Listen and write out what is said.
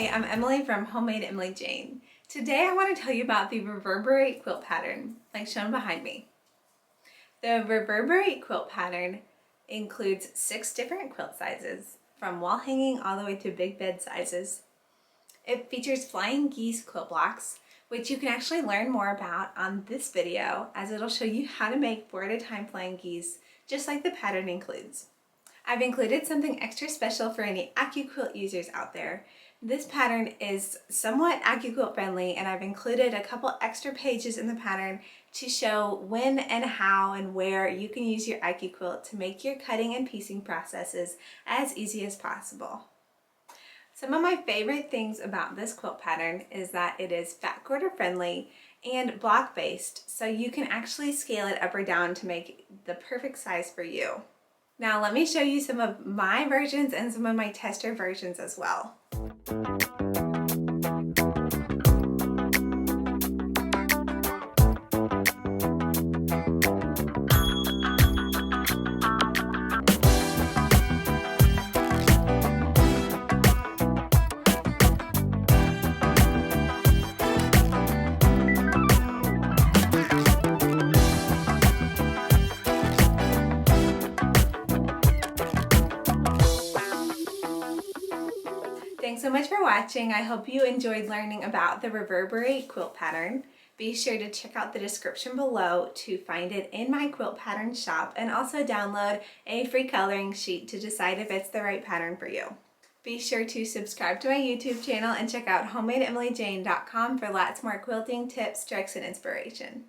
Hi, I'm Emily from Homemade Emily Jane. Today I want to tell you about the Reverberate quilt pattern, like shown behind me. The Reverberate quilt pattern includes 6 different quilt sizes, from wall hanging all the way to big bed sizes. It features flying geese quilt blocks, which you can actually learn more about on this video, as it'll show you how to make 4 at a time flying geese, just like the pattern includes. I've included something extra special for any AccuQuilt users out there. This pattern is somewhat AccuQuilt friendly, and I've included a couple extra pages in the pattern to show when and how and where you can use your AccuQuilt to make your cutting and piecing processes as easy as possible. Some of my favorite things about this quilt pattern is that it is fat quarter friendly and block based, so you can actually scale it up or down to make the perfect size for you. Now let me show you some of my versions and some of my tester versions as well. Thanks so much for watching. I hope you enjoyed learning about the Reverberate quilt pattern. Be sure to check out the description below to find it in my quilt pattern shop, and also download a free coloring sheet to decide if it's the right pattern for you. Be sure to subscribe to my YouTube channel and check out homemadeemilyjane.com for lots more quilting tips, tricks, and inspiration.